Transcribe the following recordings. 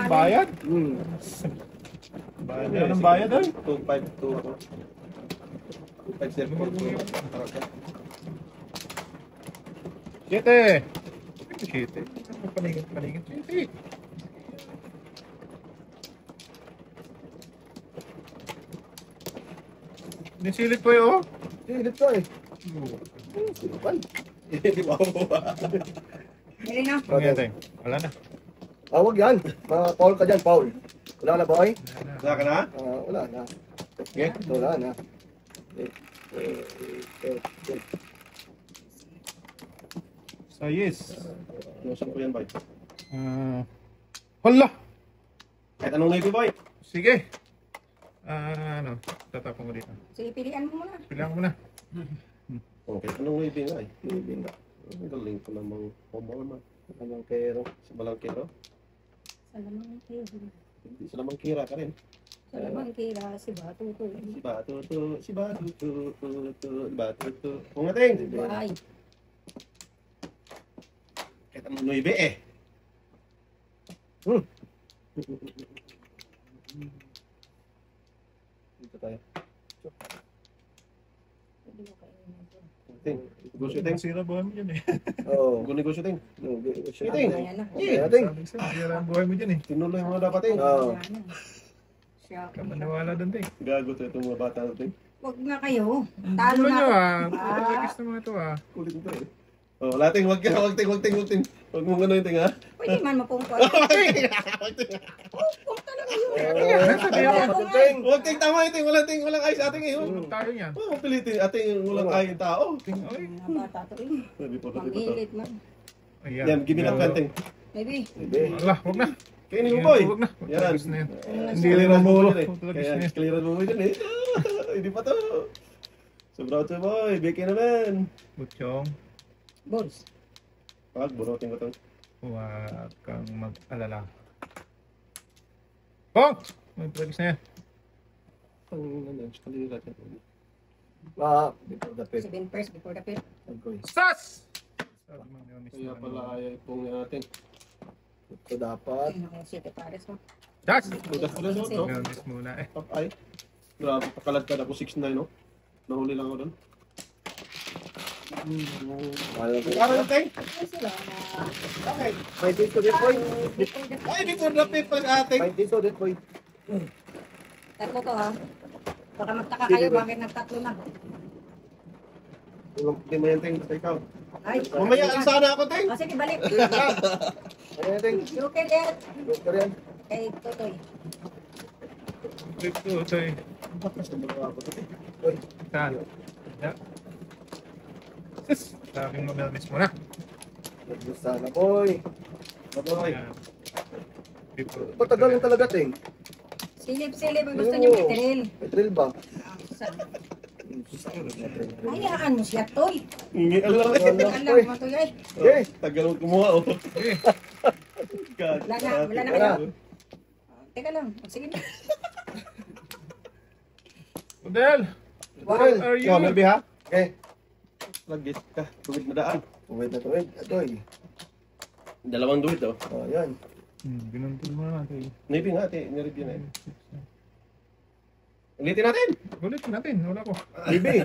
ng bayad? Bayad na ng bayad ay. 2.5 Siete. Siete. Paligid. Siete. Nisilit po yun, oh. Silit ko eh. Hindi ba ako? Dali na. Okay. Wala na. Huwag yan. Paul ka dyan, Paul. Wala na, boy? Wala ka na? Wala na. Okay. Wala na. So, yes. Inusan ko yan, boy. Hala! Kahit anong maybe, boy. Sige. Tatapon ko dito. Sige, pilihan mo muna. Pilihan ko na. Okay, anong maybe nga eh. Maybe na. Ang galing ko namang homo Anong kero? sa balangkero. Salamang kira. Hindi sa lamang kira ka rin. Salamang kira, si Batuto. Si Batuto. Kung ating. Ay, Kahit anong maybe eh. Dito tayo. hindi mo kayo nito. Ting, negosyo ting. Sira buhay mo dyan eh. Oo. Negosyo ting. Ting. Ayan na. Ting. Sira ang buhay mo dyan eh. Tinuloy mo dapat ting. Oo. Ayan na. Siya. Kamaniwala doon ting. Gago to itong mga bata ting. Huwag na kayo. Talo Tulo na. nyo ako. ah. Pagkakis na mga ito ah. Kulit mo eh. Oh, lating, wag ting. Wag mong ano yung ting ha. Pwede man mapungkot. Pungkot talaga yun. Wag ting tama yung ting. Walang ayos ating eh. Tulog tayo niyan. Oh, pilitin ating walang ayos tao. Mga bata to eh. Sabi po to. Mangilit man. Ayan. Yan, give me that pen ting. Maybe. Wala, huwag na. Kainin mo boy. Huwag na. Yan. Pagkakis na yan. Hindi Clearan rin mo mamulo. dyan eh. Kaya clearan mo dyan eh. Hindi pa to. Sobrang to boy. Beke naman. Butchong, Balls. Pag bunutin ko to. huwag kang mag-alala. Pong! May pagkakis na yan. Ang ano, clearan yan. Before the pit. 7 first before the pill. Sas! Kaya pala ayaw itong natin. Ito dapat. City Paris mo. Das! Budas ko na sa ito. Mayronis muna eh. Ay. Grabe, pakalad ka na ako 6'9", no? Nahuli lang ako doon. Ano yung ting? Ay sila na. Okay. May dito dit boy. Before the Ay, before the pit pag ating. May dito dit boy. tatlo to ha. Baka magtaka kayo bakit nagtatlo na. Hindi mo yan ting. Sa ikaw. Ay. Mamaya, alsa na ako ting. O sige, balik. Ayan ting. Joker yan. Doctor yan. Kay Totoy. Ito, ito eh. Boy. Saan? Ya. Sis! Sabi mo mayronis muna. Nagbusta na boy. Baboy. Ayan. Ito. Patagalin talaga ting. Silip-silip. Ang gusto niyo petril. Petril ba? Hayaan mo siya, Toy. Hingi alam. Alam mo, Toy. Ay. Okay. Tagal mo kumuha, oh. God. Wala na kayo. Teka lang. Sige na. Odel! Where are you? Ikaw, Melby, ha? Okay. Lagis ka. Tuwid na daan. Tuwid na tuwid. Atoy. Dalawang duwid, oh. Yan. Ginuntul mo na natin. Maybe nga, ate. Nireview na yun. Ulitin natin. Ulit natin, wala ko. Bibi.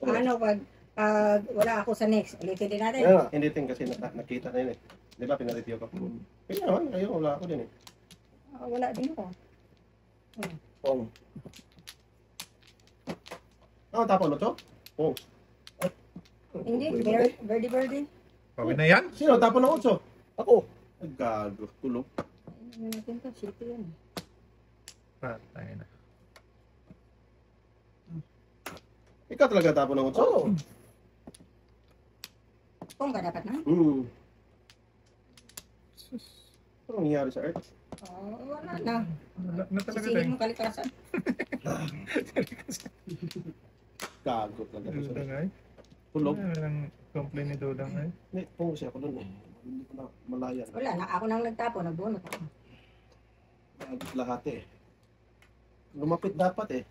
Ano pag wala ako sa next, ulitin din natin. Ayan. Hindi ting kasi nakita na yun eh. Di ba, pinareview ko. Kaya naman, kayo, wala ako din eh. Wala din ako. Pong. Tapon mo to? Oh. Hindi, birdie. Okay na yan? Sino? Tapon ng 8? Ako. Ay, gago. Tulog. Ano natin to? City yan. Patay na. Ikaw talaga tapon ng 8? Oo. Kung ka dapat na? Anong nangyari sa Earth? Wala na. Wala na talaga Sisihin tayo. mo kalikasan. Gago talaga. Dudang ay. Tulog. Walang complain ni Dudang ay. Hindi, pumusi ako doon eh. Hindi ko na malaya. Wala na. Ako nang nagtapo. Nagbunot ako. Gago lahat eh. Lumapit dapat eh.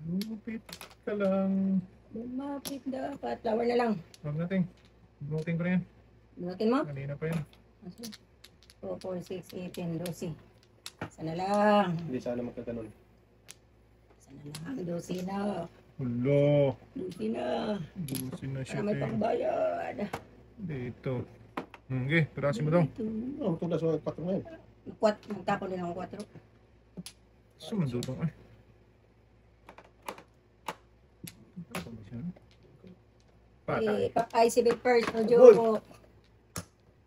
Lupit ka lang. Lumapit dapat. Flower na lang. Huwag natin. Bunutin ko na yan. Bunutin mo? Kanina pa yun. 2, 4, 6, 18, 12. Sana lang. Hindi sana magkaganon. Sana lang. 12 na. Hulo. 12 na. Dusin na siya. Para may pangbayad. Dito. Okay, pirasin mo daw. Oh, tulas mo 4 ngayon. Nagtapon din ako 4. Sumandulong eh. Ay, si Big First. Ojo.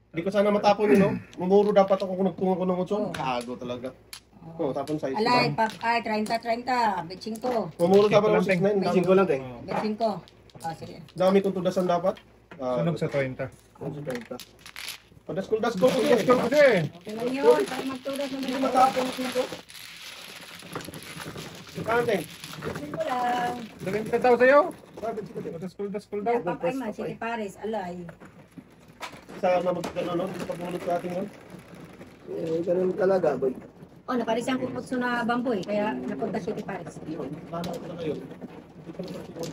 Hindi ko sana matapon yun, no? Mumuro dapat ako kung nagtunga ko ng 8. Oo. Kago talaga. Oo, tapon size Alay, lang. ay, 30. Bet 5. Mumuro dapat ako Tingko 6'9". lang, Singko lang, Teng. Bet 5. Ah, sige. Dami kong tudasan dapat. Sunog sa 30. Padaskol ko kasi. Gusto kasi. Okay lang yun. Para magtudas ng Hindi mga matapon yung 5. Si Kanteng. Bet 5 lang. Daling ka tao sa'yo. Daskol daw. Kaya papay man, sige Paris. Alay. Sa magkano, no? Hindi pagulot sa ating, no? Eh, ganun talaga, boy. Oh, naparis ang kupot na bamboy. Kaya napunta siya kay Paris. Yun, plano ko na ngayon. Hindi ko naman siguro.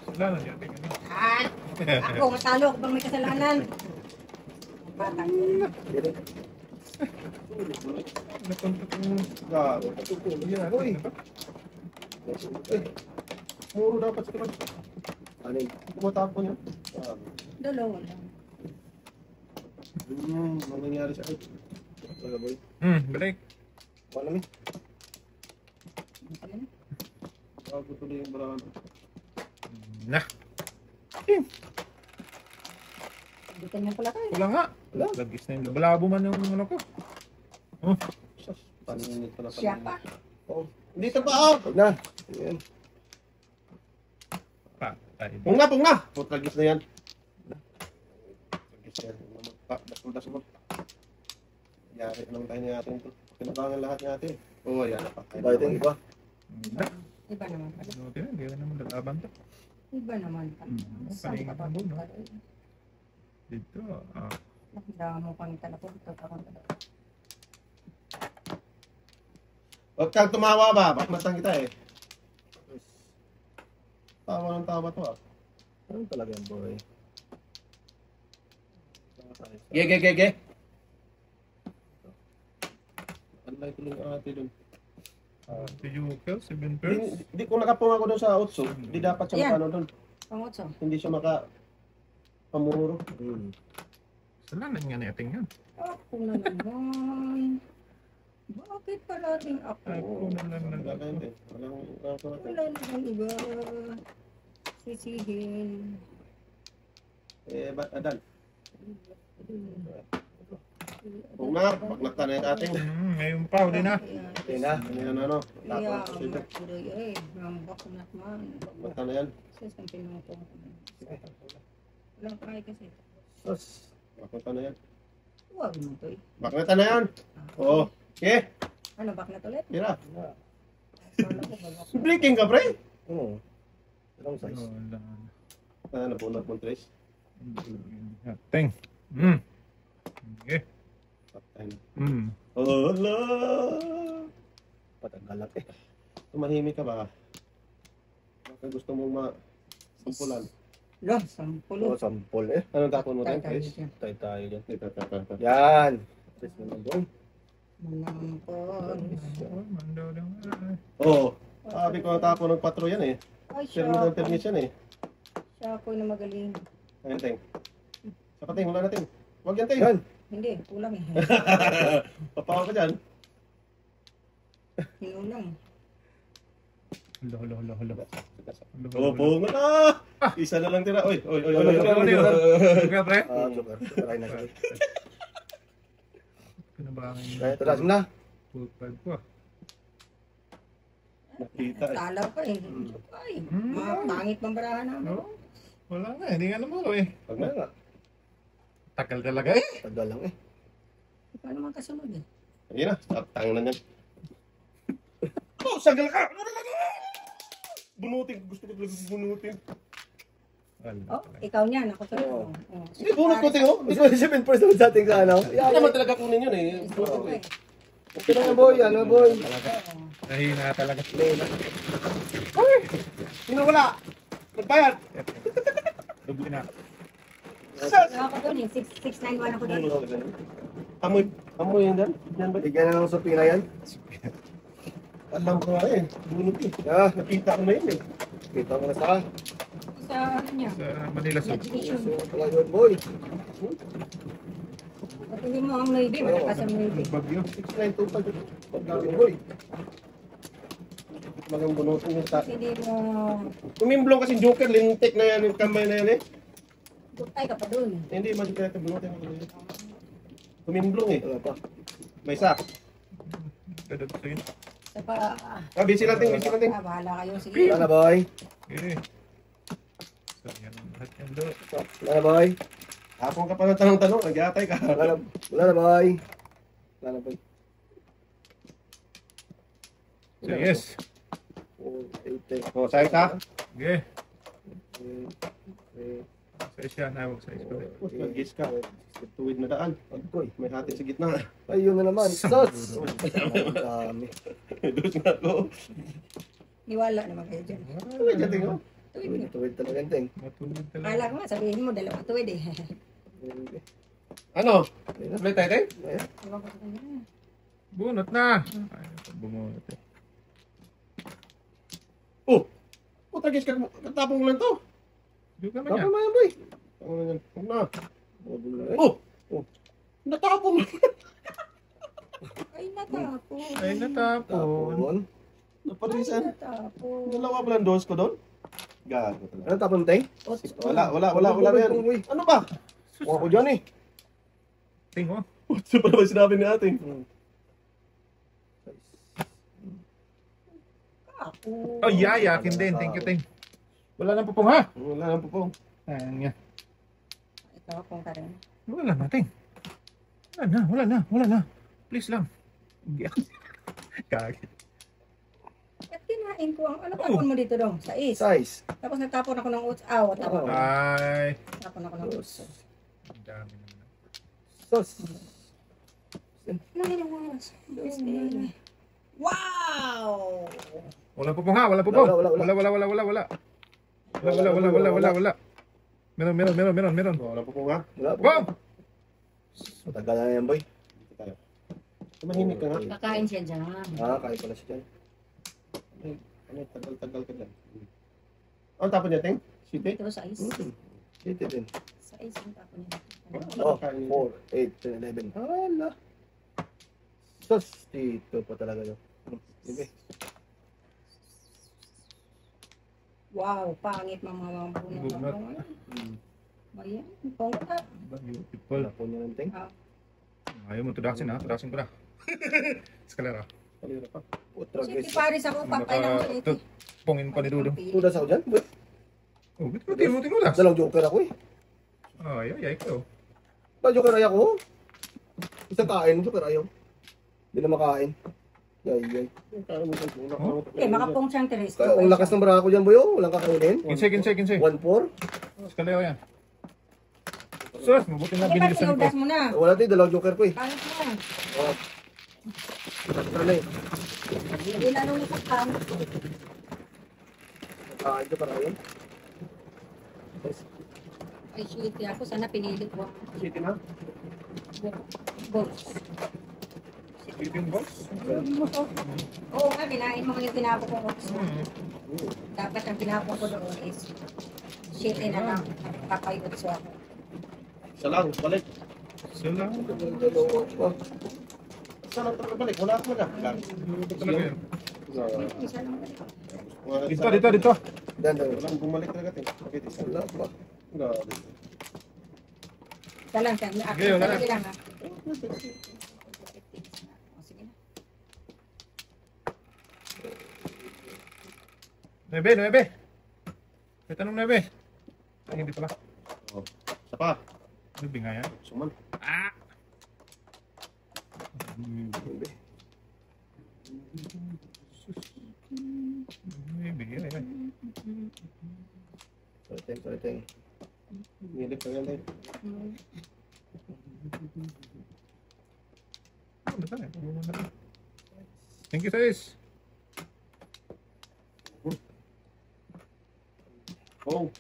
Wala na dyan. Tingnan mo. Ah! Ako, matalo ako bang may kasalanan? Batang. Napunta ko. Gago. Yan. Uy. Eh, muro dapat sa kaman. Ano yun? Kumatapon yun. Dalawa lang. Ano nangyari sa akin? Talaga, boy. Balik. Wala namin. Bago tuloy yung barano. Nah. Dito niya pala tayo. Wala nga. Wala. Lagis na yung balabo man yung ano ko. Oh. Paninit pa na Siya pa. Oh. Dito pa ako. Huwag na. Ayan. Patay. Pung na. Putragis na yan. Putragis na yan. Das mo. Yari naman tayo ni atin ito. Pinabangan lahat ni atin. Oo, yan. Iba ito, iba. Iba naman pala. Hindi na naman lalaban to. Iba naman pala. Saan ka pa Paningin mo, no? pala? Dito. Nakita mo pang talapon. Huwag kang tumawa ba? Bakmatan kita eh. Tawa ng tawa to ah. Ano talaga yan, boy? Ge. Anlay tuloy ang ate dun. Tiyukel, 7 pairs. Di ko nakapunga ko dun sa utso. Di dapat siya Yan. makano dun. Pangotso. Hindi siya maka pamuro. Salanan nga natin yan. Ako na naman. Bakit parating Ako ako? na lang Wala kayo nag- eh. Walang Wala naman iba. Sisihin. eh, ba't adan? Kung na, baknakta na yung ating. Ngayon pa, uli na. Okay na. Ano yan ano? Iya, Tapos ito. tuloy eh. Nambak na naman. Baknakta na yan. Sus, ang pinuto. Walang kaya kasi. Sus. Baknakta na yan. Huwag mo to eh. Baknakta na yan. Oo. Okay. Ano, bak na ulit? Tira. Wala ko, wala ko. Breaking ka, pre. Oo. Anong size? Ano, bunot mo, Trace? Teng. Okay. Patay na. Hala! Patanggalat eh. Tumahimik ka ba? Baka gusto mong sampulan. Lo, Oo, sampulo. sampol eh. Anong tapon mo tayo, Tayo Trace? dyan. Tayo dyan. Ito. Yan. Tres naman, boy. Manampon. Oo. Sabi ko ang tapon ng patro yan eh. Ay, Pero siya ng permis yan eh. Siya ako na magaling. Ayun, Teng. Sa pating, wala natin. Huwag yan, Teng. Yan. Hindi, kulang eh. Papawa ka dyan. Hinulang. Halo. Oo, bunga na! Isa na lang tira. Oy. Okay, pre? Super. Super. Ay na siya. Pinabakan yung Kaya, talas mo na. full 5 ko. Nakita eh. Tala pa eh. Ay, mga pangit ng barahan namin. No? Wala na, hindi nga naman eh. Huwag na nga. Tagal talaga eh. Tagal lang eh. Paano mga kasunod eh? Ayun na, tangin na yan. Oh, sagal ka! Bunutin, gusto ko talaga bunutin. Oh, ikaw niyan. Ako sa'yo. Oo. Oh. Hindi, bunot ko, Teng, oh. Gusto mo 7% sa ating sa ano? Hindi naman talaga kunin yun eh. Bunutin ko eh. Okay na yan, boy. Ano, boy? Nahina talaga. Sino wala? Nagbayad? na. Ano ako doon eh, 691 ako doon. Amoy, amoy yan dyan. Yan ba? Bigyan na ng supina yan. Alam ko nga eh. Bunot eh. Ah, Nakita ko na yun eh. kita mo na sa Sa ano niya, Sa Manila Zoo. imagination. so, pala yun, boy. Ba't hindi mo ang Navy, malakas ang Navy. Bagyo. 6925 ito. Pagkakang, boy. Magang bunutin yung sa... Kasi hindi mo, Tumimblong kasi joker, lintik na yan yung kamay na yan eh. butay ka pa doon. Hindi, magic na ito, bunutin ko. Tumimblong eh. Wala pa. May isa. Dadagdagan. Sa pa, Busy natin, busy natin. bahala kayo. Sige. Wala na, boy. Okay. So, yan ang lahat yan doon. Wala na, boy. Hapon ka pa ng tanong-tanong, nag-atay ka. Wala na, boy. Wala na, boy. So, yes. 4, 8, 10. O, sa'yo ka? Okay. 3, Sa siya, nawag sa ispa. Mag-gis ka. Tuwid na daan. Agkoy. May hati sa gitna. Ayun na naman. Sos! Ang dami. Dos na ako. Niwala naman kayo dyan. Ano dyan tingnan? Tuwid Tuwid, niyo. tuwid talaga yung ting. Matulog talaga. Kala ko nga, sabihin mo, dalawa tuwid eh. Ano? Ulit tayo tayo? Ayan. Ewan ko sa kanya. Bunot na. Ay, bumunot eh. Oh! Puta gis ka. Katapong mo lang to. Doon ka man Tama yan. mo yan, boy. Ano na yan? Huwag na. Ay, Oh! Oh! Natapong! Ay, natapon. Ay, natapon. tapon. Naparisan. Natapon. Dalawa ba lang dos ko doon? Gago talaga. Ano tapon, ting? Wala na yan. Boy. Ano ba? Kuha ko dyan eh. Tingko. Ito pa naman sinabi ni ating. Oh, yeah, yakin din. Thank you, Ting. Wala nang pupong, ha? Wala na po po. Ayan nga. Ito, kung ka rin. Wala na, Ting. Wala na. Please lang. Kagit. Ba't kinain ko ang, ano tapon mo dito dong? Sa is. Size. Tapos nagtapon ako ng oats. Ah, tapon. Ay. Tapon ako ng oats. Ang dami naman. Sos. Wow! Wala pupong, ha? Wala pupong. Wala. Wala. Meron. Wala po po nga. Wala po. Pupong! Matagal na yan, boy. Dito tayo. Tumahimik ka nga. Kakain siya dyan. Ah, kaya pala siya dyan. Ano, tagal ka dyan. Ano tapon niya, Ting? Siti? Ito sa is. Dito din. Sa is ang tapon niya. Oh, 4, 8, 10, 11. Wala. Sos. Dito pa talaga yun. Sige. Wow, pangit mga bunot. Bunot. Ayan, pangit ah. Beautiful. Wala po niya ng ting. Ayaw mo, tudasin, ha? Tudasin ko na. Eskalera. Kalira pa. Putra, Sige, guys. Paris ako, patay na ako sa ito. Pungin pa ni Dudong. Tudas ako dyan, boy. Oh, bitin mo das. Dalawang joker ako eh. Ay, ko. Ba, joker ay ako. Isang kain, joker ayaw. Hindi na makain. Yay. Okay, makapong siyang teres. Kaya ang lakas ng barako dyan, boy, oh. Walang kakainin. 15. 1-4. Eskalera yan. Sus, mabuti na Hindi ba binilisan ko. sinudas mo na? Wala tayo, dalawang joker ko eh. Pangit mo. Oh. Tara na eh. Hindi na nung ikakam. Kain ka para yun. Ay, shit ako. Sana pinili ko. Siti na? Boss. Sleeping box? Oo nga, binain mo yung tinapon ko. Dapat ang tinapon ko doon is shit na lang. Papayot siya ako. Isa lang, balik. Sila. Dalawa pa. Isa lang talaga balik. Wala talaga. Ito talaga yun. Isa lang balik. Dito. Dan. Walang bumalik talaga, Ting. Bakit isa? Wala pa. Grabe. Isa lang. Okay, wala na. Sige lang ha. O, sige na. 9. May tanong 9. Ay, hindi pala. Oh. Isa pa. Ano nga yan? Suman. Ah! Bigyan na. Sorry. Nilip ka yan, Ting. Thank you, sis. Oh.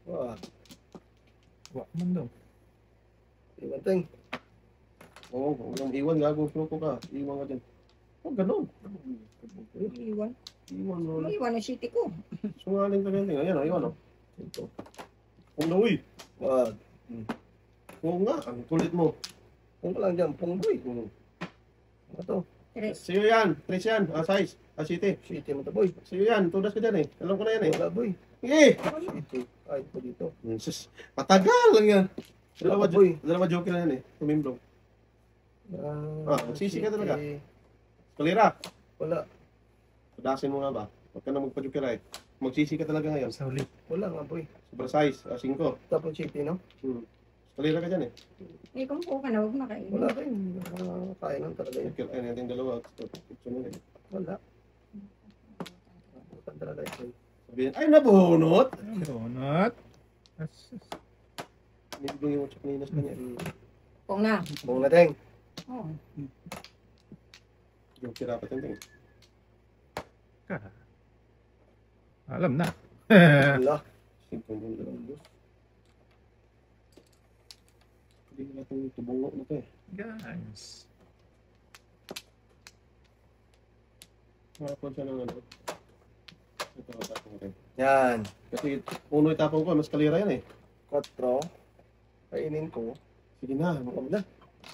Wah. Wak man daw. Iwan ting. Oo, huwag nang iwan, gago. Loko ka. Iwan ka dyan. Oh, ganun. Iwan. Iwan mo. Iwan ang city ko. Sungaling ka ganyan. Ayan, oh, iwan, oh. Ito. Kung na, uy. Wag. Oo nga, ang kulit mo. Kung ka lang dyan, pungboy. Ano to? Sa'yo yan. Trace yan. Size. City. City mo to, boy. Sa'yo yan. Tudas ka dyan eh. Alam ko na yan eh. Wala, boy. Eh! City. Ay, ito dito. Sus, matagal lang yan. Wala, boy. Dalawa joker na yan eh. Tumimblong. Magsisi ka talaga. City. Kalira. Wala. Tudasin mo nga ba? Huwag ka na magpa-joker eh. Magsisi ka talaga ngayon. Sa ulit. Wala nga, boy. Super size. 5. Tapos City, no? Kalira ka dyan eh. Eh, kung po ka na, huwag na kayo. Wala rin. Kaya lang talaga yun. Joker. Ay, natin dalawa. Sunod eh. Wala. Bukan talaga ito. Sabihin, ay nabunot! Donut. Nibigay mo check ninas kanya. Kung na. Buong natin. Oo. Joker dapat yung Alam na. Wala. 5 buong dalawang dos. Hindi na natin tubungo na to eh. Guys. Makapon siya ng ano. Ito tapong rin. Yan. Kasi uno itapong ko, mas kalira yan eh. 4. Kainin ko. Sige na, makam na.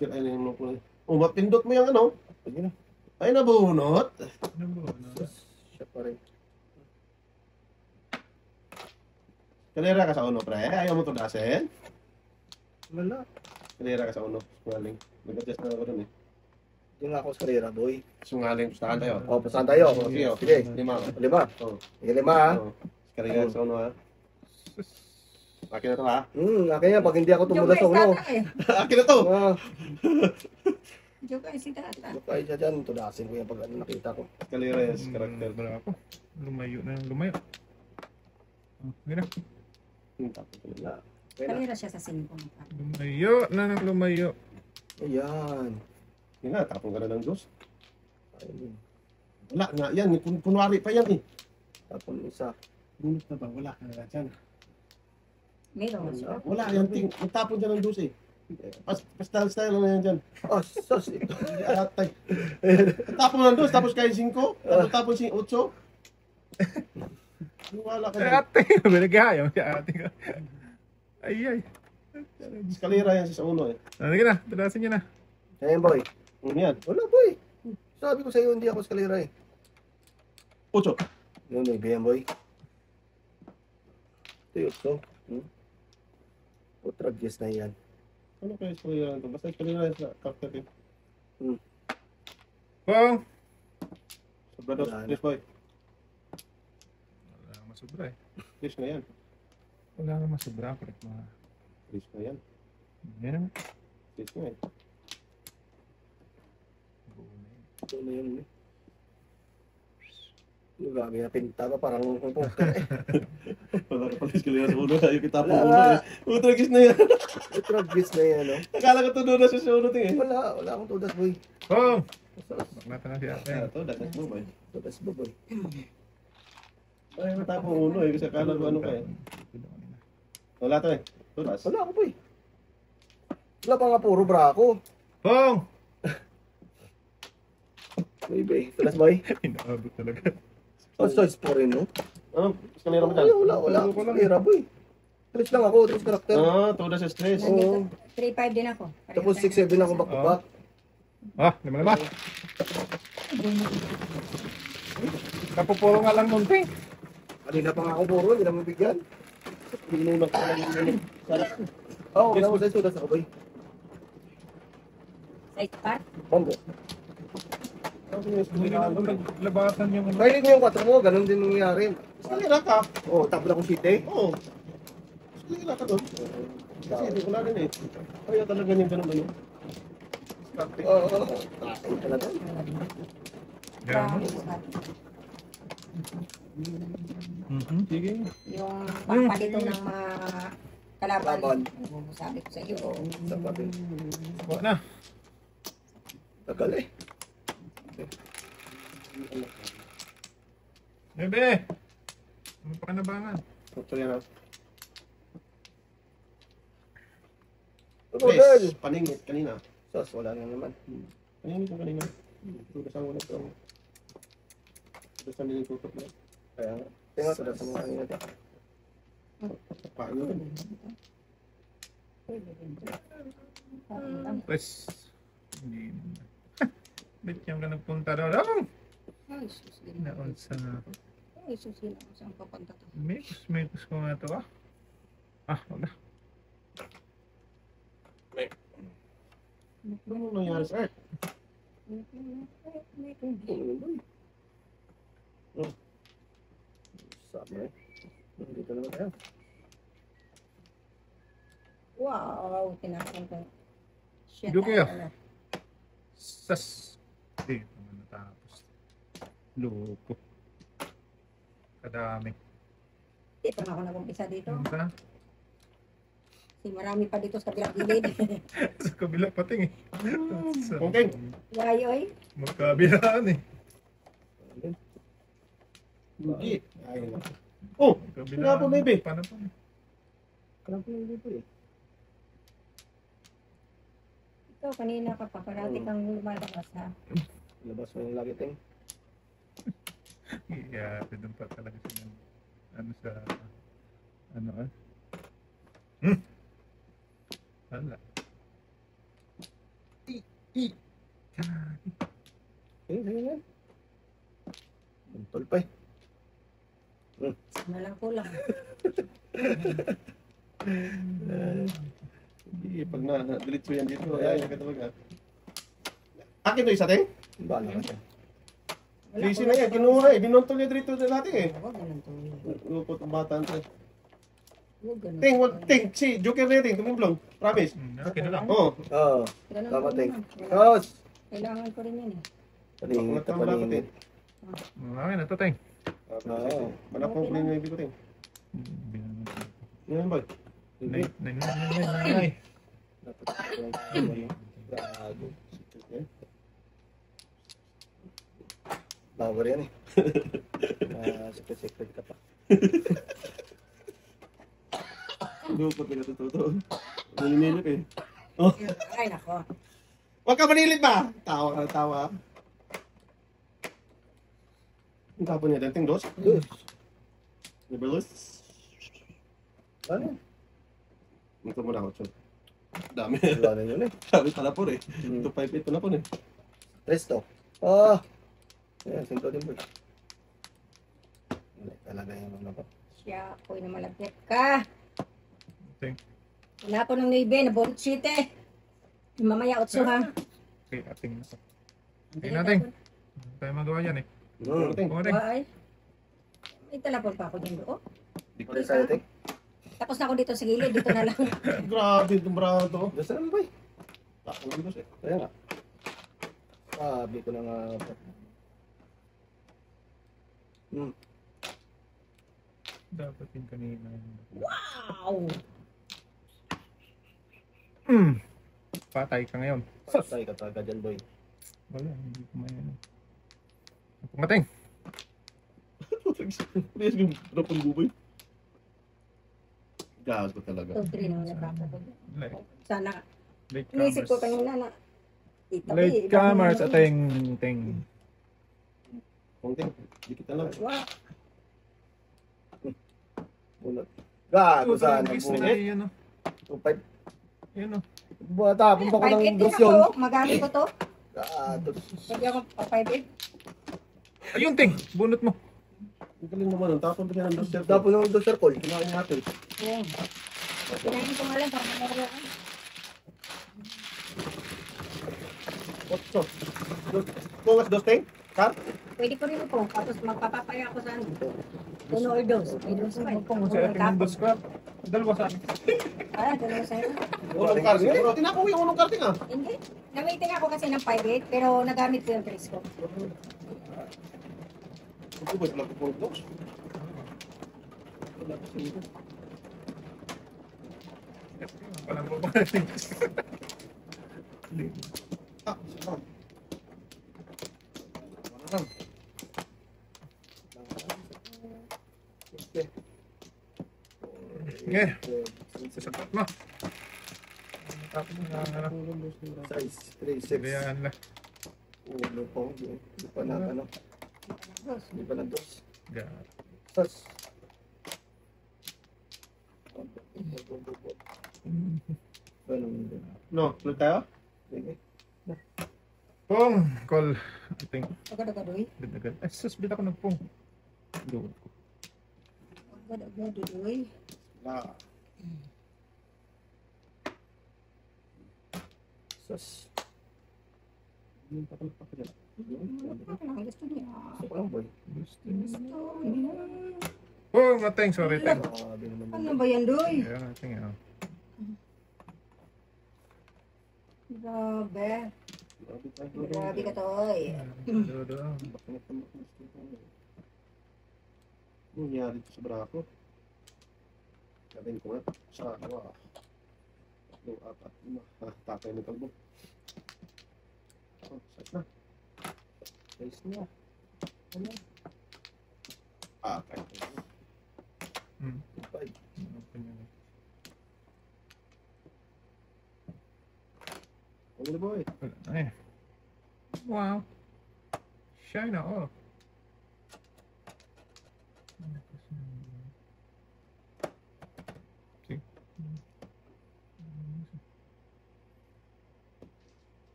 Sige, ayun mo ko na. Oh, mapindot mo yung ano. Sige na. Ay, nabunot. Ano ba? Ano? Siya pa rin. Kalira ka sa uno, pre. Ayaw mo tudasin. Wala. Kalira ka sa uno. Sungaling. Nag-adjust na ako dun eh. Hindi nga ako sa karera, boy. Sungaling, pustahan tayo. O, pasahan tayo. Sige, oh. Sige. 5. 5. Oh. Sige, 5 ha. Oh. Kalira ka sa uno ha. Akin na to ha. Akin yan. Pag hindi ako tumulas sa Joke uno. ay tata eh. Akin na to! Joke ay si tata. Kaya siya dyan. Tudasin ko yan pag ano nakita ko. Kalira yan sa karakter. Wala ako. Lumayo na yung lumayo. Gina. Tapos ko na. Okay na. Kalira siya sa 5. Lumayo na ng lumayo. Ayan. Yun na, tapong ka na ng dos. Ayun. Wala nga yan. Kunwari pa yan eh. Tapos isa. Bunot na ba? Wala ka na dyan. Meron. Wala yan. Magtapon dyan ng dos eh. Style na yan dyan. Ah, sus. Ito. Atay. Tapon ng dos, tapos kayo 5. Tapos 8. Wala ka dyan. Ate, binagayang si ate ko. Ay. Kalira yan sa uno eh. Sige na, tudasin niya na. Ayan, boy. Yan. Wala, boy. Sabi ko sa'yo, hindi ako sa kalera eh. 8. Yun, may ganyan, boy. Ito yun, so. Utragyes na yan. Ano kaya sa kalira nito? Basta kalira yan sa captain team. Pong! Sobrados. Wala na. Please boy. Wala kang masubra eh. Please na yan. Wala kang masubra. Kulit mga... Please na yan. Yan naman. Please na yan. Ito na yun, eh. Yung gagi na pinta ka, parang poker eh. Wala ka pala kalira sa uno. Ayaw kita po Wala. uno eh. Utragis na yan. Utragyes na yan, no? Akala ko tuno na sa uno ting eh. Wala akong tudas, boy. Pong! Sus. Bakit na si ate? Ito, dadas mo boy. Tudas mo, boy. Ay, matapong uno eh. Kasi akala ko ano ka eh. Wala to eh. Tulas. Wala ako, boy. Wala pa nga puro brako. Pong! Boy, boy. Tudas, boy. Inaabot talaga. Oh, size po rin, no? Ano? Kalira mo dyan? Wala ako sa kalera, boy. Tres lang ako, tres karakter. Tudas sa stress. Oo. 3-5 din ako. Tapos 6-7 ako back-to-back. Ah, lima. Kapupuro nga lang nun, Ping. Kanina pa nga ako puro, hindi naman bigyan. Pinunang ka lang yung Oo, wala ko size tudas ako, boy. Side part. Pombo. Labasan yung... Kainin mo yung 4 mo, ganun din nangyayari. Kalira ka. Oo, tapos ako city. Oo. Kalira ka doon. Kasi hindi ko na rin eh. Kaya talaga yung ganun ano. Oo, takin talaga. Gano'n? Sige. Yung pampalito ng mga kalaban. Kalaban. Sabi ko sa iyo. Sa pabi. Wala na. Tagal eh. Bebe! Ano pa kanabangan? Ito yan ah. Rodel! Paningit kanina. Sus, wala na naman. Paningit ko kanina. Tudasan ko na ito. Tudasan din yung tutok na. Kaya nga. Tingnan, tudasan mo kanina. Paano rin? Pues, hindi na. Ba't yung ka nagpunta doon? Ay, sus. Naon sa Ay, sus. Saan papunta to? mix ko nga ito ah. Ah, wala. Ano nangyari sa Earth? Sabi eh. Dito naman tayo. Wow, tinakpan ko. Shit. Doon kayo. ano. Sas. Hindi naman natapos. Loko. Kadami. Hindi pa nga ako nag-umpisa dito. Sa Marami pa dito sa kabilang gilid. sa kabila pating eh. Sa Okay. Yayoy. magkabilaan eh. Hindi. Ayun. Oh! Wala po, baby. Paano pa? Karang po dito eh. Ikaw, kanina ka pa. Parati kang lumalabas ha. Labas mo yung lagi ting. Yeah, doon pa talaga siya ng ano sa ano ah. Wala. Sige. Buntol pa eh. Sana lang kulang. Hindi, pag na-delete ko yan dito, ayan ka talaga. Akin to isa, Teng? Bala ka siya. Easy na yan, kinuha eh. Binontol niya dito natin eh. Huwag ganun to. Lupot ang bata to. Huwag ganun. Ting, si Joker na Ting, tumimblong. Promise. Okay na lang. Oo. Oo. Ganun Tama ko ting. naman. Sos! Kailangan ko rin yan eh. Paningin ka paningin. Okay na to, Teng. Oo. Manapong ko yung ibig ko, Ting. Ngayon ba? Nay. Dapat ko gago. Power yan eh. Secret ka pa. Lupot na totoo. Nililip eh. Ay, nako. Huwag ka manilip ba? Tawa. Ang tapo niya, Ting, dos? Dos. Nibelos? Ano? Ito muna ako, Chod. Dami. Wala na yun eh. Sabi talapor eh. 258 talapor eh. Presto. Ah! Ayan, sinto din po. Hindi talaga yung ano pa. Siya, ako'y na malagkit ka. Teng. Wala ko ng 9, nabulot shit eh. Mamaya 8 ha. Okay, ating na to. Okay natin. Hindi tayo magawa yan eh. Ting. Okay, Teng. Ay. May talapon pa ako dyan doon. Di ko Ulit sa'yo, Tek. Tapos na ako dito sa gilid, dito na lang. Grabe itong braho to. Gusto naman ba eh? Tako ng dos eh. Kaya nga. Sabi ko na nga. Dapat yung kanina. Wow! Patay ka ngayon. Patay ka talaga dyan, boy. Wala, hindi ko may ano. Pumateng. Please, yung drop ang buboy. Gas ko talaga. 2-3 naman natapos ko. Sana, Late inisip ko comers. kanina na itabi. Late comers, ating. Konting, di kita lang. Wow! Bunot. Gago saan ang Gusto bunot. na yun, 2.5. Yun o. Tapon pa ko ng 5-8 din dos yun. ako, magamit ko to. Gago. Pwede ako pa 5-8. Ayun, Ting. Bunot mo. Ang galing naman nun. Tapos na ng dos. Tapon ng dos circle. Kinain natin. Ayan. Kinain ko nga lang para mamaya ko. Otso. Bungas dos, Ting? Kar? Pwede ko rin po. Tapos magpapapaya ako sa ano. 1 or 2. May 2 pa eh. Kung sa ating ng dos crap. Dalawa sa akin. Ah, dalawa sa'yo. Unong kar. Tinapong yung unong kar, Ting ah. Hindi. Namiting ako kasi ng 5-8 pero nagamit ko yung trace ko. Buboy, wala ko puro dos. Walang mo ba? Ah, sarap. Wala lang. Sige. Sasakot mo. Tapos na, Size 3-6. Ayan na. Ulo po. Hindi pa na ano. Hindi pa na dos. God. Sus. Ganun din. No, ulit tayo? Sige. Pong, call. I think, Agad-agadoy. agad. Ay, sus, bita ko nagpong. Doon. Agad-agadoy. Wala. Sus. Yung pakalpak ka dyan. Ang gusto niya. Gusto ko lang boy. Gusto Gusto niya. Oh, mateng, sorry, teng. Grabe naman Ano yun. ba yan, Doy? Ayan, I think, Grabe. Grabe tayo. Grabe ka, Toy. Dodo. Bakit naman gusto ko? Ano nangyari dito sa braso? Gawin ko nga. Sa ano ah. 2, 4, 5. Tatay ng kalbo. Oh, size na. Size niya. Okay. Hmm. 5. Ano boy? Ay. Wow. Shine na, oh. See?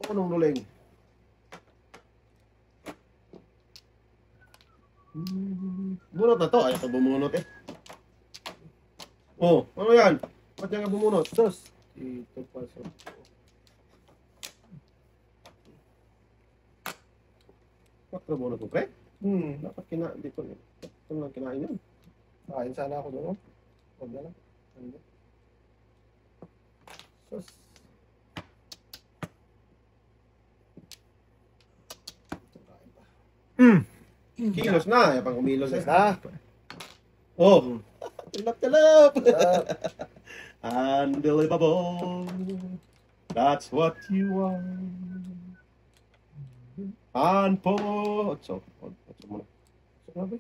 Anong luling? Bunot na to. Ayaw ka bumunot eh. Oh, ano yan? Ba't yan ka bumunot? Sus. Dito pa sa... Ba't ka bunot mo, pre? Dapat hindi ko. Ito lang kinain yan. Kain sana ako doon. Huwag na lang. Ano? Sus. Kain pa. Kilos na. Ayaw pang kumilos eh. Ah. Oh. Tilap-tilap. Ah. Unbelievable. That's what you are. Anpo. Otso muna.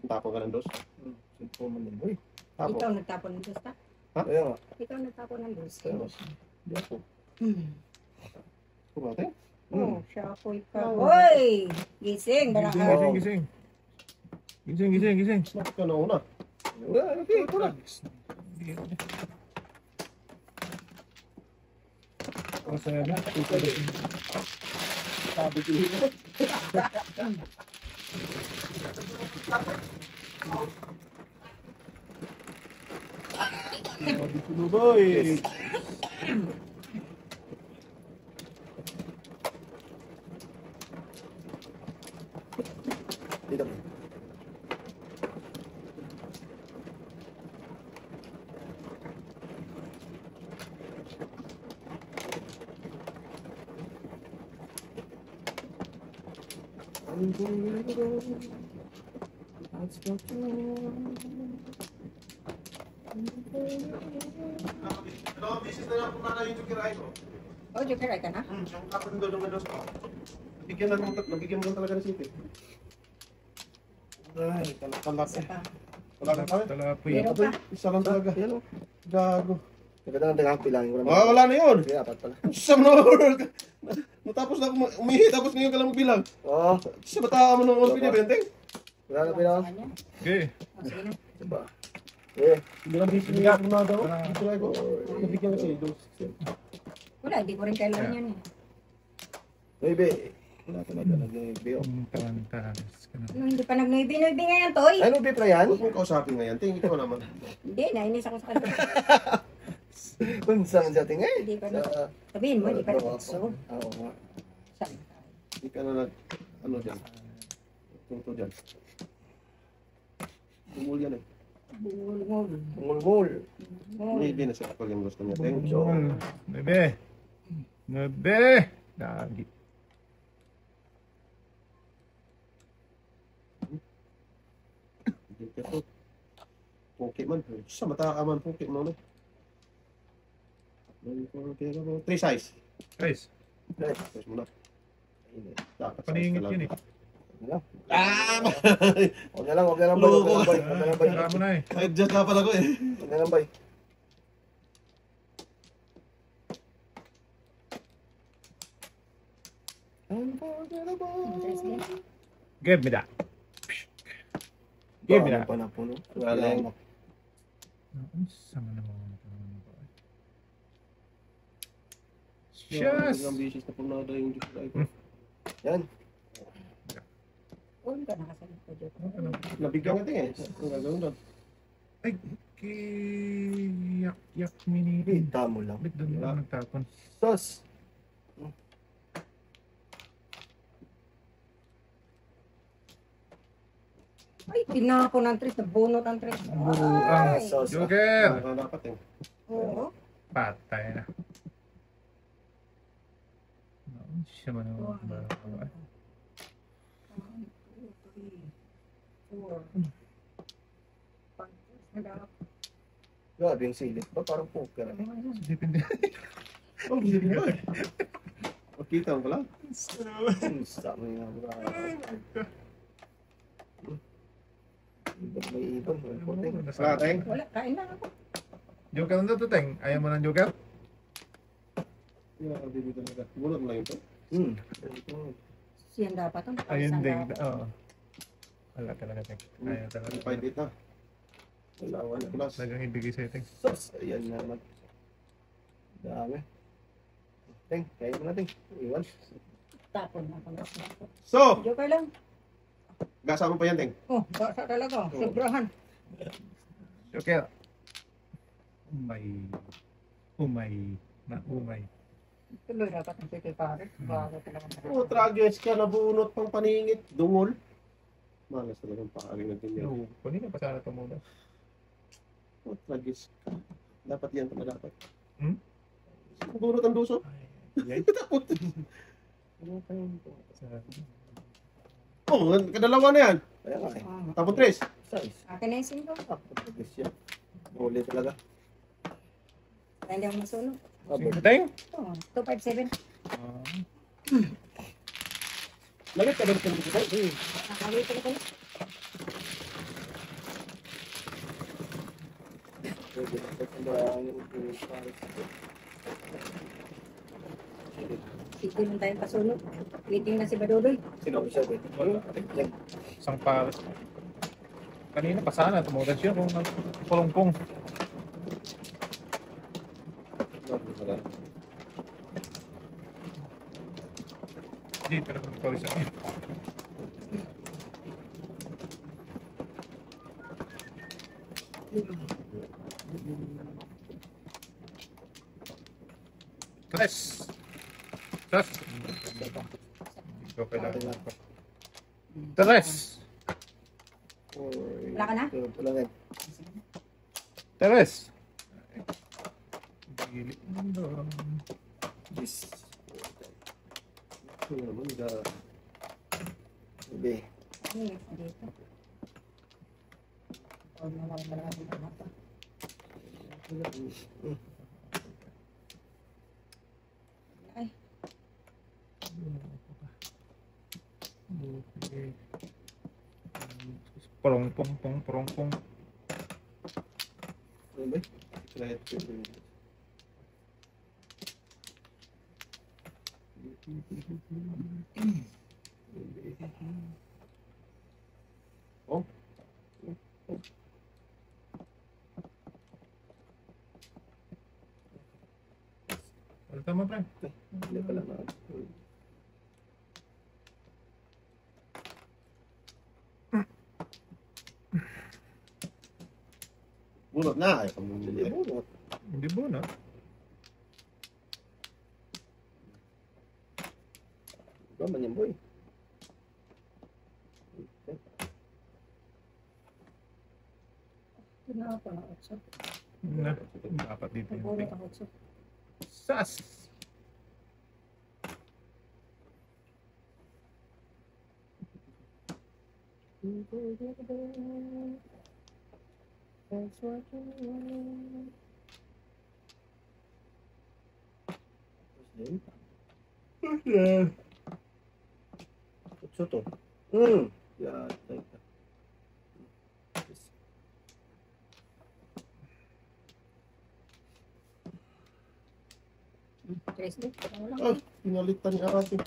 Tapon ka ng dos. Simpo man din. Uy. Tapon. Ikaw nagtapon ng dos, ta? Kaya nga. Ikaw nagtapon ng dos. Kaya nga. Hindi ako. Kumate? Oh, siya ako ikaw. Hoy! Gising, Gising, dala gising, gising. Gising, gising, gising. Bakit ka nauna? Wala. Okay. Ito na. Sabi ko yun. Sabi ko boy. Dito. Dalawang beses na lang kumana yung kirain ko. Oh, jokeray ka na? Ang kapag doon ng dos ko. Nabigyan mo lang talaga ng sipit. Ay, talap Isa eh. pa. Wala ka tayo. Talapoy. Meron pa. Isa lang talaga. Yan o. Gago. Maganda ng dagang pilangin ko naman. Wala na yun. Kaya apat pala. Siyam na natapos na ako umihi, tapos ngayon ka lang magbilang. Oo. Sa bata mo ng Olpin, Benteng. Wala na pinaka. Sa kanya. Okay. Oh, sige na. Diba? Eh. Bilang busy niya ako na daw. Try ko. Nabigyan kasi dos. Wala, hindi ko rin kailangan yan eh. Maybe. Wala talaga nag-maybe. Tarantaras ka na. Ano, hindi pa nag-noibi-noibi ngayon, Toy? Ano be pa yan? Huwag mong kausapin ngayon. Tingin ko naman. Hindi, nainis ako sa kanya. Kung saan sa tingay? Hindi pa na. Sabihin mo, hindi pa na. So, Oo nga. saan? Hindi ka na nag... Ano dyan? Tungto dyan. Bumul yan eh. Bungol-ngol. Ngul-ngul. Maybe na siya pag yung gusto niya. Teng. Bungol. Bebe. Bebe. Lagi. Hindi ka to. Puki man. Sa mata ka man puki mo. 3 size. Guys, Size mo na. Dapat paningit yun eh. Ah! Huwag na lang boy. Huwag na lang boy. Tara mo na eh. Adjust na pala ko eh. Huwag Hindi na lang, bay. Interest game. Give me that. Give me that. Pa na puno. Galing. Sama naman ito. Yes! Just. Ilang beses na punada yung Diyos ko. Yan. Huwag ka nakasalit ko dito. Nabigyan natin eh. Ang gagawin doon. Ay, yak mini. Tamo lang. Bit doon lang nagtapon. Sos. Ay, tinako ng tres. Nabunot ang tres. Buruang Ay. Sos. Joker. Ang dapat eh. Oo. Patay na. Siya man ang One, two, three, four. Grabe yung silip ba? Parang poker. Depende. Oh, hindi ba eh. Makita mo pala? Sabi nga bro. May ibon. May puting. Wala tayong. Wala, kain lang ako. Joker na to, Teng. Ayaw mo ng Joker? Yeah, hindi talaga. Bunot mo lang ito. Siyan dapat. Ayun din. Oo. Wala talaga, Teng. Ayaw talaga. 5-8 na. Wala, wala. Plus. Talagang ibigay sa'yo, Teng. Sos. Ayan naman. Dami. Ting, kaya mo natin. Iwan. Tapon na ako. So, Joker lang. gasa mo pa yan, Teng. Oh, basa talaga. Sobrahan. Joker. Umay. Umay. Tuloy dapat ang city pare. Bago talaga. Oh, trages ka, nabunot pang paningit. Dungol. Malas talagang paaring natin yan. No, kanina pa sana ito muna. Oh, trages ka. Dapat yan pala dapat. Hmm? Bunot ang duso. Ay, Takot. Oh, kadalawa na yan. Kaya nga eh. Tapos 3. Size. Akin na yung single ko. Pagkis yan. Huli talaga. Hindi ako masunod. Abot. Teng? Oh, 257. Langit ka ganito dito, Teng. Nakawin ko na kayo. Pwede na. Pwede Sige lang tayong pasunod. Waiting na si Badodoy. Sino siya? Wala. Isang pares. Kanina pa sana tumudan siya kung pulong-pong. Hindi, pero kung ikaw isa. Tres! Tres! Ikaw kailangan. Tres! Wala ka na? Wala nga. Tres! Gili. This. Ano naman, Hindi. Dito. Oh, nawala talaga dito na to. Ay, Okay. Porong-pong. Ano ba? Kahit oh. Wala tama, pre. Hindi pala na. Bunot na. Ay, Hindi bunot. Hindi ba na? Ba man yan, boy? ito na ako na 8. Na. Dapat dito yung Pagpulot thing. ang 8. Sas! That's what you want. What's to? Yeah, like that. Bracelet. Wala. Ah, pinalitan ni ate.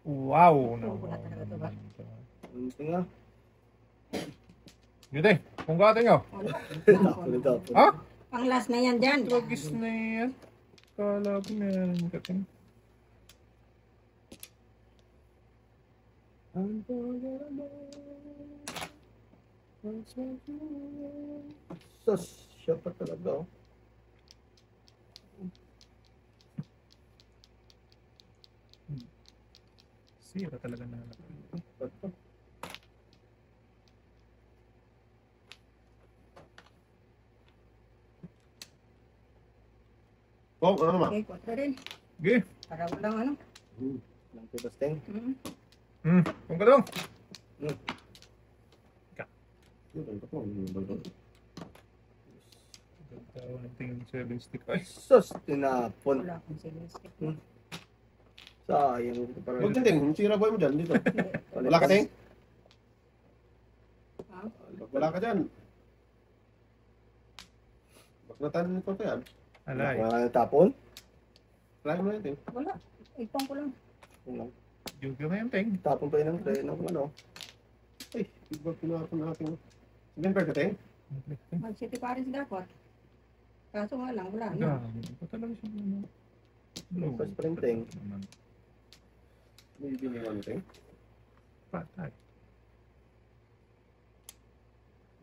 Wow! Wala talaga to ba? Ang tinga. Yun eh, kung gata nyo. Wala. Tapon, tapon. Ha? Ang last na yan dyan. Tragis na yan. Kala ko meron kating. Sus, siya pa talaga, oh. Sira talaga na. Ba't Oh, ano naman? Okay, 4 rin. Sige. Para walang ano. Lang pitas ting. Kung katong. Yun, ito po. Ganda ng tingin 7 stick. Ay, Sus, tinapon. Wala akong sinisip. Sayang. Huwag din, yung sira boy mo dyan, dito. Wala ka, Ting? Ha? Wala ka dyan. Baklatan nito ko yan. alay. Wala na tapon. Try mo na yun, Ting. Wala. Ipang ko lang. Yun lang. Yuga na yung ting. Tapon pa yun ng ano. Ay, iba pinapon natin. Sabihin pa ka, Ting? Mag-city pares dapat. Kaso nga lang, wala na. Gano'n. Ito talaga siya. Ano? Sa spring ting. May biniwan mo, Ting? Patay.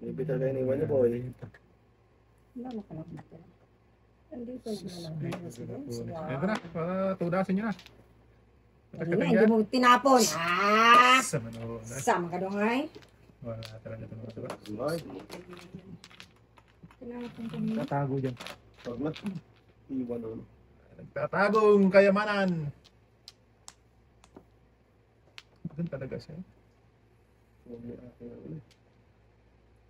May bitter kayo ni Iwan niya, boy. Wala na ka lang natin. Andito na lang. Ito na. Tudasin nyo na. Hindi na, hindi mo tinapon. Ah! Sa mano. Sama ka doon ay. Wala talaga ito mga tuba. Ay, Tinapon ko na. Tatago dyan. pag na. Iwan ano. Nagtatagong kayamanan. Doon talaga siya. Huwag may akin na ulit.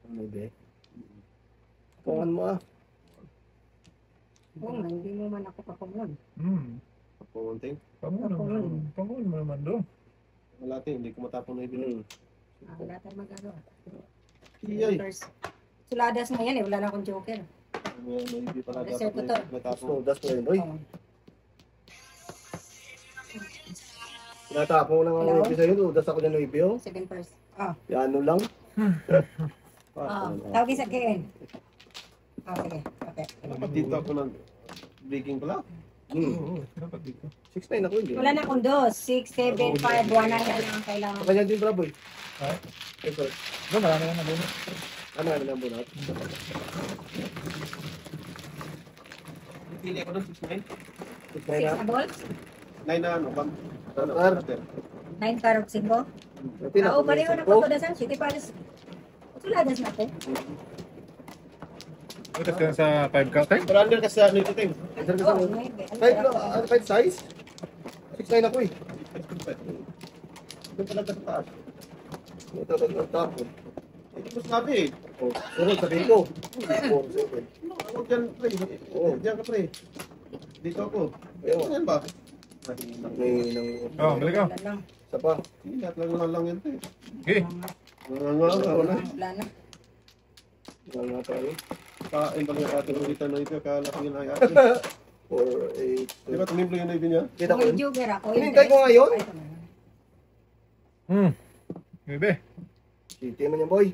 Ano ba? Pangan mo, ah. Oo nga, hindi mo man ako papamulan. Pangon, Ting? Pangulo mo. Pangulo mo naman doon. Wala, Ting. Hindi ko matapon na ibili. Wala tayong magagawa. Iyay. Suladas na yan eh, wala na akong joker. May ibili pala Reset ko to. dapat may tapon. So, das mo yun, boy. Oo. Tinatapon ko lang ang Hello? Nuibi sa'yo. Das ako ng Nuibi, oh. 7 first. Ah, Yan, ano lang. tawagin sa KN. Ah, sige. Okay. Dapat dito ako ng baking pala. Oo, dapat dito. 6'9" ako, hindi. Wala na akong 2, 6, 7, 5, 1 na yan ang kailangan. Kanya din, bro, boy. Ay, Ito. doon marami na nabuno. Ano ang bunot? Pili ako ng 6-9. 6'9" 6 na. na balls, 9 na ano, bang? Ano, Sir. sir? 9 karot 5. Oo, pareho na pagkudasan. City Paris. Suladas natin. Ito sila sa 5 count eh. Pero under ka sa nito, Ting. Oo, maybe. Kahit size? 6'9" ako, eh. Doon pala sa taas. Ito, tapon. Hindi ko sabi eh. Oh, sunod, sabihin ko. 4'7". Huwag dyan, pre. Oo. Diyan ka, pre. Dito ako. Ayun. Ano yan ba? May nang... Oh, balik ka. Wala lang. Isa pa. Ingat lang naman lang yan, pre. Okay. Wala. Wala na. Wala nga tayo. Kain pa yung ating ulitan na ito. Kalaki yun ay ating. 4, 8, Di ba tumimplo yun na ibin niya? Kita ko May yun. joker ako. Hinintay ko ngayon. Ay, ito na. Ibe. City man yan, boy.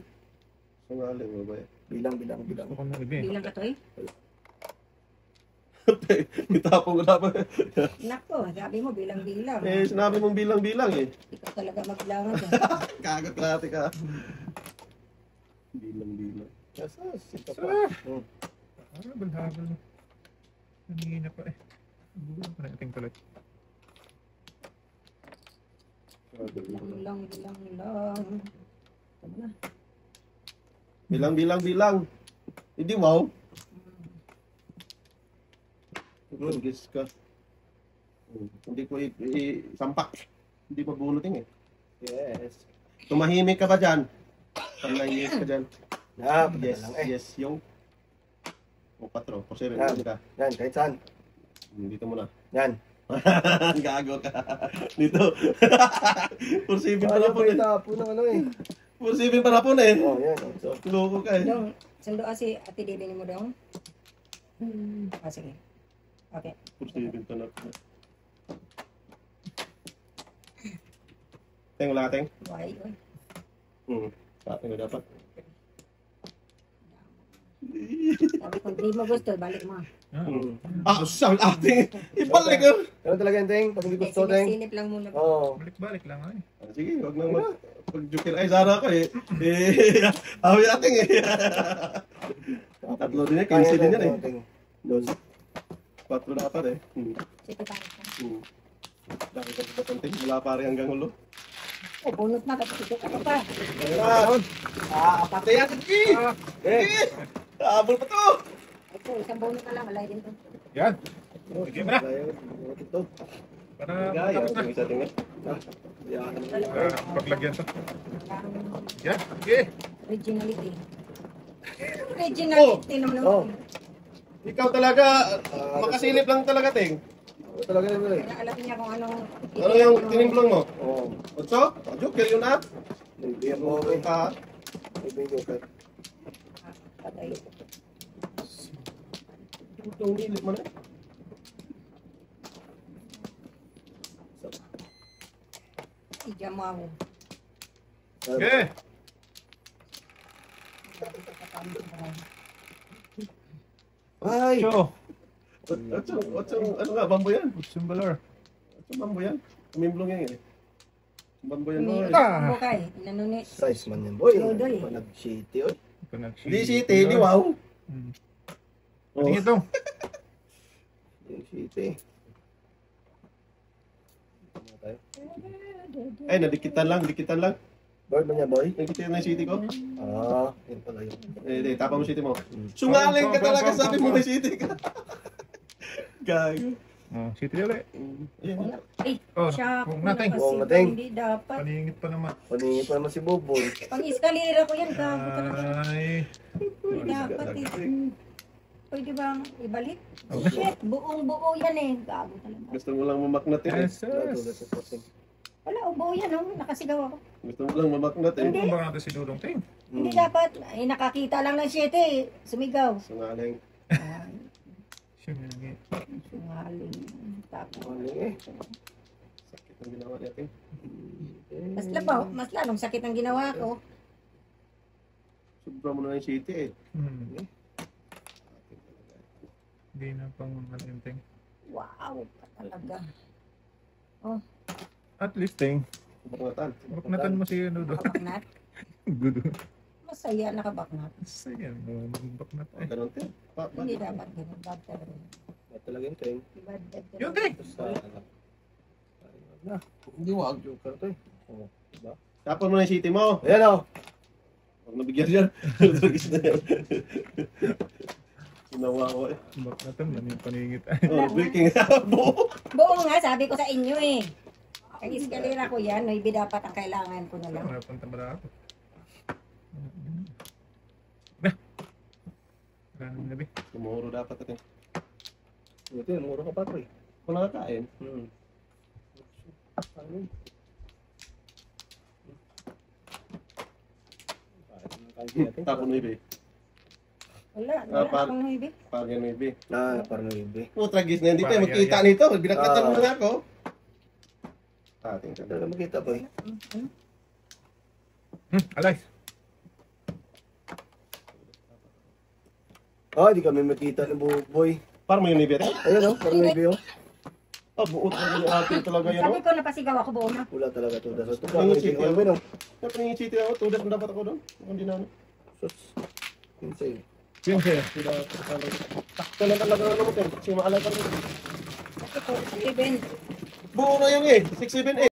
Sangali mo ba yan? Bilang. Gusto ko na ibe. Bilang ka to eh. Itapong ko na pa. Nako, sabi mo bilang-bilang. Eh, sinabi mong bilang-bilang eh. Ikaw talaga magbilangan ka. Kagat-lati ka. Bilang-bilang. Yes, ito pa. Ah! Habal-habal. Nanginina pa eh. Bulan pa natin tuloy. Bilang. Tama na. Bilang-bilang-bilang. Hindi wow. Gis ka. Hindi ko isampak. Hindi mabunutin eh. Yes. Tumahimik ka ba dyan? Panlayis ka dyan. Yes, Yes, yes, yung. O patro, kasi rin Yan. ka. Yan, kahit saan. Dito muna. Yan. Gago ka. Dito. Pursibin Ano pala po. pa yung tapo ng ano eh. 47 para po na eh. Oh, yan. So, Loko ka eh. Dong, sundo si Ate Debe mo dong. Ah, sige. Okay. 47 pa na po. Teng, wala ka, Teng? Why? Oy. Sa atin na dapat. Sabi ko, di mo gusto, balik mo. Sa ating ibalik ko. ganun talaga yan, Teng. Pag hindi gusto, Teng. Sinip lang muna. Oo. Balik-balik lang ay. Sige, wag nang pag-jukil. Ay, Zara ko eh. Awi ating eh. Tatlo din eh, 15 din yan eh. Teng. Dos. 4 na pa eh. Sige, balik mo. Dami ka ba konting mula pare hanggang ulo. Oh, bunot na, kapatid ko ka pa. Ayun! Patay yan! Sige! Abol pa to! Ito, isang bunot na lang, malay din to. Yan. Sige mo na. Ito. Para Gaya, matapos na. yung isa tingnan. Paglagyan to. Parang Yan. Sige. originality. Originality naman. Oh. Ikaw talaga, makasilip lang talaga, Ting. Ito talaga yan, Teng. Kaya alam niya kung anong... Ano yung tinimplong mo? Oo. Otso? Jukil yun ah. Bigyan mo, Okay Teng. ka. Bigyan ko. Patay. Yung nilip mo na. Idya mo ako. Sige. Ay! So, Otso, ano nga, bambo yan? symbolar. Otso, bambo yan. Tumimplong yan eh. Bambo yan mo eh. Ano kay? Inano ni... Size man yan, boy. Lodoy. Panag-shitty, oy. Hindi city, di wow. Tingin ito. Yung shitty. Ay, nadikitan lang, dikitan lang. Bird man niya, boy? Nagikitan na yung city ko. Ah, yun pala yun. Eh, tapa mo city mo. Sungaling ka talaga, sabi mo may city ka. Gago. Oh, city ulit. Ayan. Ay, Oh, siya ako huwag natin. na Huwag kasi natin. hindi dapat. Paningit pa naman. Paningi pa naman si Boboy. Pang eskalera ko yan, gago talaga. Ay. Hindi dapat eh. Pwede bang ibalik? Okay. Shit, buong buo yan eh. Gago talaga. Gusto mo lang mamaknat eh. Yes, yes. Wala, buo yan oh. Nakasigaw ako. Gusto mo lang mamaknat eh. Ano ba natin si Dudong Ting? Hindi dapat. Ay, nakakita lang ng shit eh. Sumigaw. Sungaling. Ay, Sige. sungaling. Tapos. Paningi. Sakit ang ginawa natin. Mas lalong sakit ang ginawa ko. Sobra mo na yung city eh. Hindi na pang malinting. Wow, talaga. At least Ting. Baknatan. Baknatan mo si Dudong. Kabaknat. Good. Masaya nakabaknat. Sige. Baknat ay. Ganun din. Hindi dapat ganun. Bad talaga. Ba't talaga yun, Teng? Bad talaga. Yun Ting! Hindi wag. Joker to eh. Oo, diba? Tapon mo na yung city mo. Ayan o. Huwag nabigyan yan. Dragis na yan. Sinawa ko eh. Baknatan yan yung paningit. Oh, breaking. Buo. Buo nga, sabi ko sa inyo eh. Ang eskalera ko yan, maybe dapat ang kailangan ko na lang. Napunta ba na ako? Wala nang gabi. Tumuro dapat natin. Ito yun, mura ka pa to eh. Kung nakakain. Ano? Tapon mo ibe. Wala, Ah, wala par- akong maybe. Pagyan mo ibe. Ah, parang ibe. Oh, tragis na. Hindi tayo Parang magkita yan. nito. Binakatan mo na ako. Ating ka. Talaga makita boy. Alay! Ah, di kami makita ng Boboy. Parang may ibe. Ayan o, parang ibe o. Ah, buot na yung ating talaga yun. Sabi ko napasigaw ako buo na. Wala talaga to. Daso to. Ang Parang city, ibe o. Ano? Dapat yung city ako. Tudas mo dapat ako doon. Hindi na ano. Sus. Insane. Yun siya. Sakto lang talaga ano mo. Kasi maalala pa rin. Kasi po, even Buo na yung eh. 6-7-8.